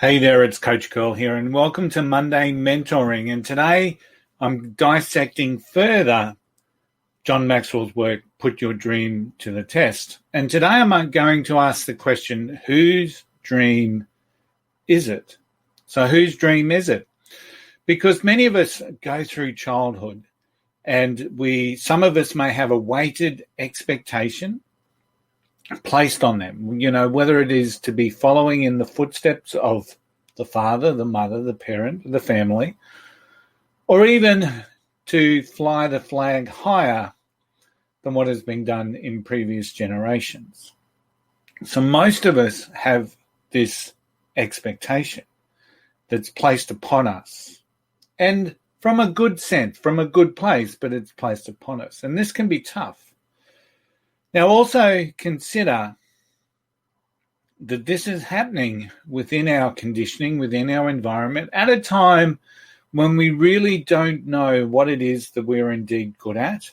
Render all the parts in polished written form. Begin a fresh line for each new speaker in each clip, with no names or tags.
Hey there, it's Coach Curl here, and welcome to Monday Mentoring. And today I'm dissecting further John Maxwell's work, Put Your Dream to the Test. And today I'm going to ask the question, whose dream is it? So whose dream is it? Because many of us go through childhood and some of us may have a weighted expectation placed on them, whether it is to be following in the footsteps of the father, the mother, the parent, the family, or even to fly the flag higher than what has been done in previous generations. So most of us have this expectation that's placed upon us, and from a good sense, from a good place, but it's placed upon us. And this can be tough. Now, also consider that this is happening within our conditioning, within our environment, at a time when we really don't know what it is that we're indeed good at,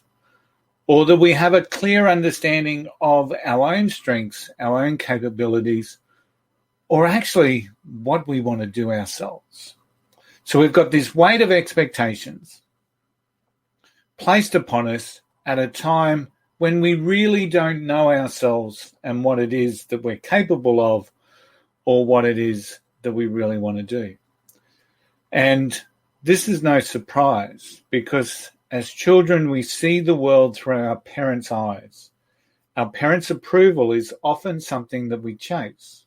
or that we have a clear understanding of our own strengths, our own capabilities, or actually what we want to do ourselves. So we've got this weight of expectations placed upon us at a time when we really don't know ourselves and what it is that we're capable of, or what it is that we really want to do. And this is no surprise, because as children, we see the world through our parents' eyes. Our parents' approval is often something that we chase.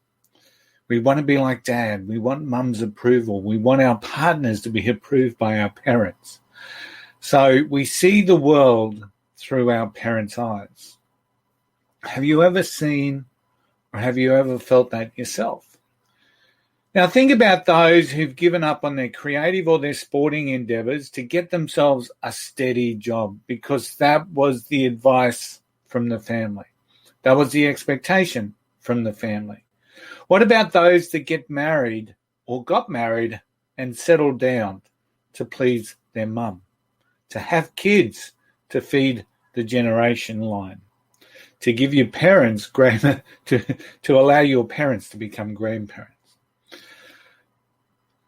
We want to be like dad. We want mum's approval. We want our partners to be approved by our parents. So we see the world through our parents' eyes. Have you ever seen or have you ever felt that yourself? Now think about those who've given up on their creative or their sporting endeavors to get themselves a steady job because that was the advice from the family. That was the expectation from the family. What about those that get married or got married and settled down to please their mum, to have kids, to feed the generation line, to give your parents to allow your parents to become grandparents?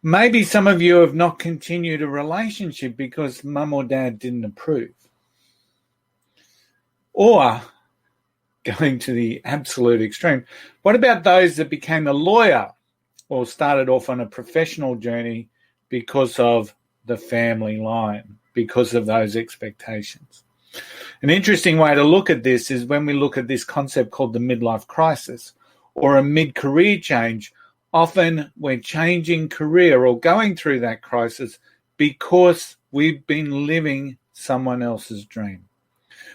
Maybe some of you have not continued a relationship because mum or dad didn't approve. Or, going to the absolute extreme, what about those that became a lawyer or started off on a professional journey because of the family line, because of those expectations? An interesting way to look at this is when we look at this concept called the midlife crisis or a mid-career change. Often we're changing career or going through that crisis because we've been living someone else's dream.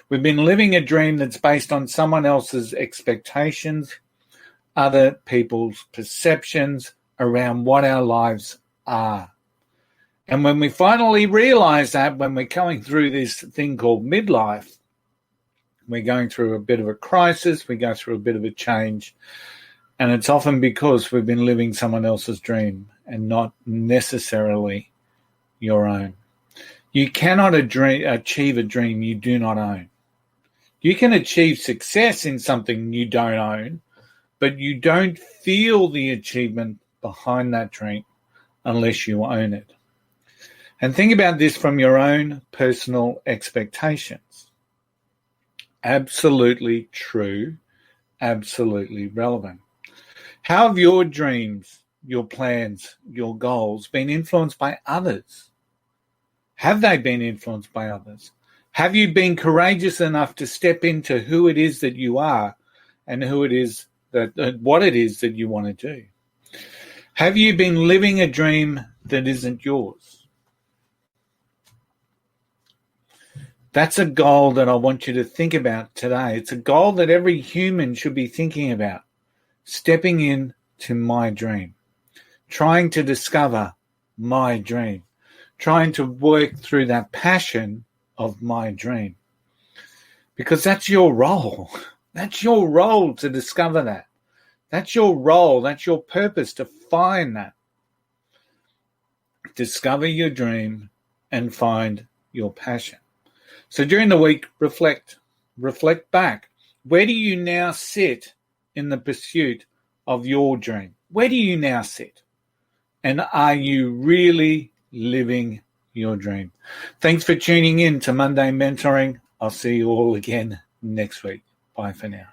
We've been living a dream that's based on someone else's expectations, other people's perceptions around what our lives are. And when we finally realize that, when we're going through this thing called midlife, we're going through a bit of a crisis, we go through a bit of a change, and it's often because we've been living someone else's dream and not necessarily your own. You cannot achieve a dream you do not own. You can achieve success in something you don't own, but you don't feel the achievement behind that dream unless you own it. And think about this from your own personal expectations. Absolutely true, absolutely relevant. How have your dreams, your plans, your goals been influenced by others? Have they been influenced by others? Have you been courageous enough to step into who it is that you are and what it is that you want to do? Have you been living a dream that isn't yours? That's a goal that I want you to think about today. It's a goal that every human should be thinking about. Stepping into my dream. Trying to discover my dream. Trying to work through that passion of my dream. Because that's your role. That's your role to discover that. That's your role. That's your purpose to find that. Discover your dream and find your passion. So during the week, reflect back. Where do you now sit in the pursuit of your dream? Where do you now sit? And are you really living your dream? Thanks for tuning in to Monday Mentoring. I'll see you all again next week. Bye for now.